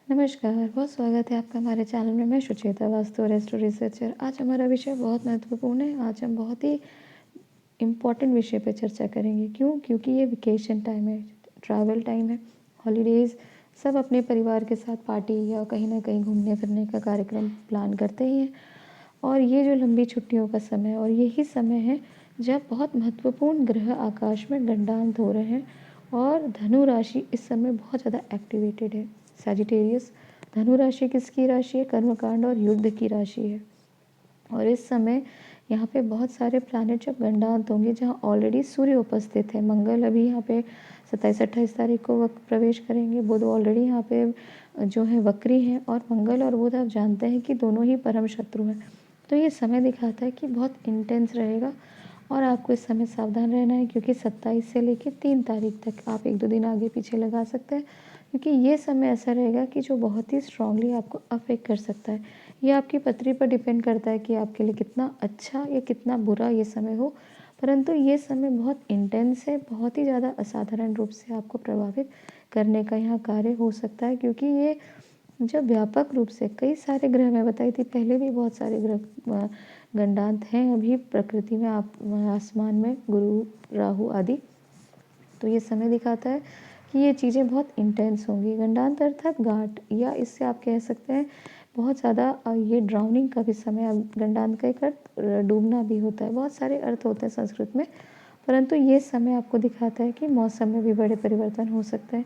नमस्कार, बहुत स्वागत है आपका हमारे चैनल में। मैं सुचेता वास्तु और एस्ट्रो रिसर्चर। आज हमारा विषय बहुत महत्वपूर्ण है। आज हम बहुत ही इम्पोर्टेंट विषय पे चर्चा करेंगे। क्यों? क्योंकि ये वेकेशन टाइम है, ट्रैवल टाइम है, हॉलीडेज़। सब अपने परिवार के साथ पार्टी या कहीं ना कहीं घूमने फिरने का कार्यक्रम प्लान करते ही हैं। और ये जो लंबी छुट्टियों का समय और यही समय है जब बहुत महत्वपूर्ण ग्रह आकाश में गंडांत हो रहे हैं और धनु राशि इस समय बहुत ज़्यादा एक्टिवेटेड है। सैजिटेरियस धनु राशि किसकी राशि है? कर्मकांड और युद्ध की राशि है। और इस समय यहाँ पे बहुत सारे प्लैनेट जब गंडांत होंगे, जहाँ ऑलरेडी सूर्य उपस्थित है। मंगल अभी यहाँ पे 27-28 तारीख को वक्त प्रवेश करेंगे। बुध ऑलरेडी यहाँ पे जो है वक्री हैं, और मंगल और बुध आप जानते हैं कि दोनों ही परम शत्रु हैं। तो ये समय दिखाता है कि बहुत इंटेंस रहेगा और आपको इस समय सावधान रहना है, क्योंकि 27 से लेकर 3 तारीख तक आप 1-2 दिन आगे पीछे लगा सकते हैं, क्योंकि ये समय ऐसा रहेगा कि जो बहुत ही स्ट्रांगली आपको अफेक्ट कर सकता है। ये आपकी पत्री पर डिपेंड करता है कि आपके लिए कितना अच्छा या कितना बुरा ये समय हो, परंतु ये समय बहुत इंटेंस है, बहुत ही ज़्यादा असाधारण रूप से आपको प्रभावित करने का यहाँ कार्य हो सकता है। क्योंकि ये जब व्यापक रूप से कई सारे ग्रह, मैं बताई थी पहले भी बहुत सारे ग्रह गंडांत हैं अभी प्रकृति में, आप आसमान में, गुरु, राहु आदि। तो ये समय दिखाता है कि ये चीज़ें बहुत इंटेंस होंगी। गंडांत अर्थात घाट, या इससे आप कह सकते हैं बहुत ज़्यादा ये ड्राउनिंग का भी समय। अब गंडांत का एक अर्थ डूबना भी होता है, बहुत सारे अर्थ होते हैं संस्कृत में, परंतु ये समय आपको दिखाता है कि मौसम में भी बड़े परिवर्तन हो सकते हैं।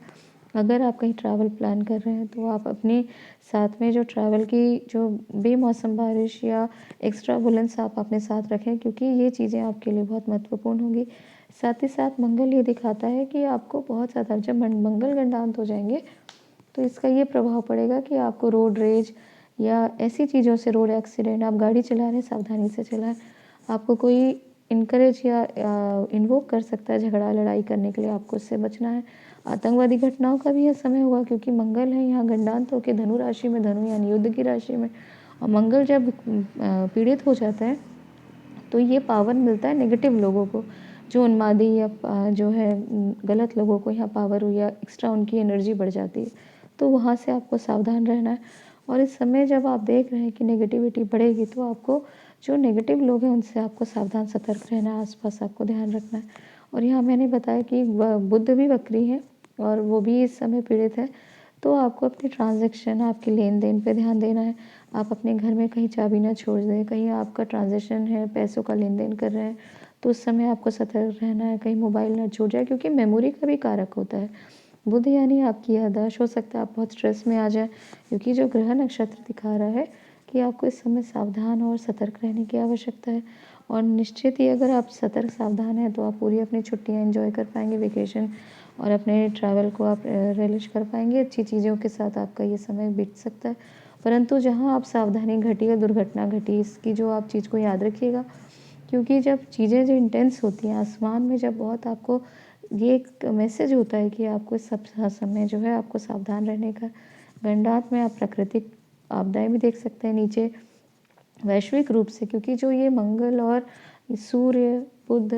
अगर आप कहीं ट्रैवल प्लान कर रहे हैं तो आप अपने साथ में जो ट्रैवल की जो बेमौसम बारिश या एक्स्ट्रा वुलेंस आप अपने साथ रखें, क्योंकि ये चीज़ें आपके लिए बहुत महत्वपूर्ण होंगी। साथ ही साथ मंगल ये दिखाता है कि आपको बहुत ज़्यादा, जब मंगल गंडांत हो जाएंगे तो इसका ये प्रभाव पड़ेगा कि आपको रोड रेज या ऐसी चीज़ों से, रोड एक्सीडेंट, आप गाड़ी चला रहे हैं सावधानी से चलाएं। आपको कोई इनकरेज या इन्वोक कर सकता है झगड़ा लड़ाई करने के लिए, आपको उससे बचना है। आतंकवादी घटनाओं का भी यह समय होगा, क्योंकि मंगल है यहाँ गंडांत होकर धनु राशि में, धनु यानी युद्ध की राशि में। और मंगल जब पीड़ित हो जाता है तो ये पावर मिलता है नेगेटिव लोगों को, जो उन्मादी या जो है गलत लोगों को यहाँ पावर हुई या एक्स्ट्रा उनकी एनर्जी बढ़ जाती है। तो वहाँ से आपको सावधान रहना है। और इस समय जब आप देख रहे हैं कि नेगेटिविटी बढ़ेगी, तो आपको जो नेगेटिव लोग हैं उनसे आपको सावधान सतर्क रहना है, आसपास आपको ध्यान रखना है। और यहाँ मैंने बताया कि बुध भी वक्री है और वो भी इस समय पीड़ित है। तो आपको अपनी ट्रांजैक्शन, आपके लेन देन पे ध्यान देना है। आप अपने घर में कहीं चाबी ना छोड़ दें, कहीं आपका ट्रांजैक्शन है, पैसों का लेन देन कर रहे हैं, तो उस समय आपको सतर्क रहना है, कहीं मोबाइल ना छूट जाए, क्योंकि मेमोरी का भी कारक होता है बुध, यानी आपकी याददाश्त। हो सकता है आप बहुत स्ट्रेस में आ जाए, क्योंकि जो ग्रह नक्षत्र दिखा रहा है कि आपको इस समय सावधान और सतर्क रहने की आवश्यकता है। और निश्चित ही अगर आप सतर्क सावधान हैं तो आप पूरी अपनी छुट्टियाँ एंजॉय कर पाएंगे, वेकेशन, और अपने ट्रैवल को आप रिलिश कर पाएंगे। अच्छी चीज़ों के साथ आपका ये समय बीत सकता है। परंतु जहाँ आप सावधानी घटी या दुर्घटना घटी, इसकी जो आप चीज़ को याद रखिएगा, क्योंकि जब चीज़ें जो इंटेंस होती हैं आसमान में, जब बहुत आपको ये एक मैसेज होता है कि आपको इस सब समय जो है आपको सावधान रहने का। गंडांत में आप प्राकृतिक आपदाएं भी देख सकते हैं नीचे, वैश्विक रूप से, क्योंकि जो ये मंगल और सूर्य, बुध,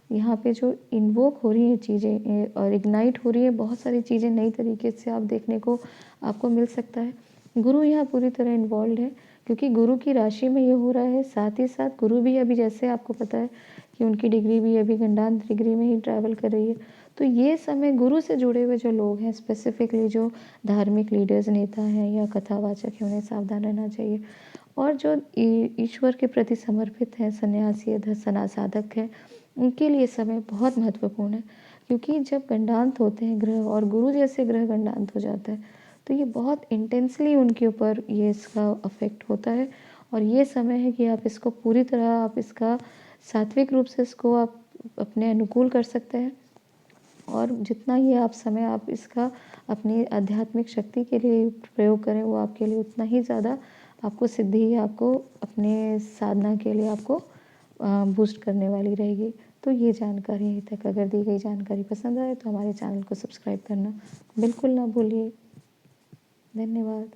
यहाँ पे जो इन्वोक हो रही हैं चीज़ें और इग्नाइट हो रही है, बहुत सारी चीज़ें नई तरीके से आप देखने को आपको मिल सकता है। गुरु यहाँ पूरी तरह इन्वॉल्व है, क्योंकि गुरु की राशि में ये हो रहा है। साथ ही साथ गुरु भी अभी, जैसे आपको पता है कि उनकी डिग्री भी अभी गंडांत डिग्री में ही ट्रैवल कर रही है। तो ये समय गुरु से जुड़े हुए जो लोग हैं, स्पेसिफिकली जो धार्मिक लीडर्स, नेता हैं या कथावाचक हैं, उन्हें सावधान रहना चाहिए। और जो ईश्वर के प्रति समर्पित हैं, सन्यासी, धसना साधक हैं, उनके लिए समय बहुत महत्वपूर्ण है। क्योंकि जब गंडांत होते हैं ग्रह, और गुरु जैसे ग्रह गंडांत हो जाते हैं, तो ये बहुत इंटेंसली उनके ऊपर ये इसका अफेक्ट होता है। और ये समय है कि आप इसको पूरी तरह, आप इसका सात्विक रूप से इसको आप अपने अनुकूल कर सकते हैं। और जितना ये आप समय आप इसका अपनी आध्यात्मिक शक्ति के लिए प्रयोग करें, वो आपके लिए उतना ही ज़्यादा आपको सिद्धि, आपको अपने साधना के लिए आपको बूस्ट करने वाली रहेगी। तो ये जानकारी अभी तक अगर दी गई जानकारी पसंद आए तो हमारे चैनल को सब्सक्राइब करना बिल्कुल ना भूलिए। धन्यवाद।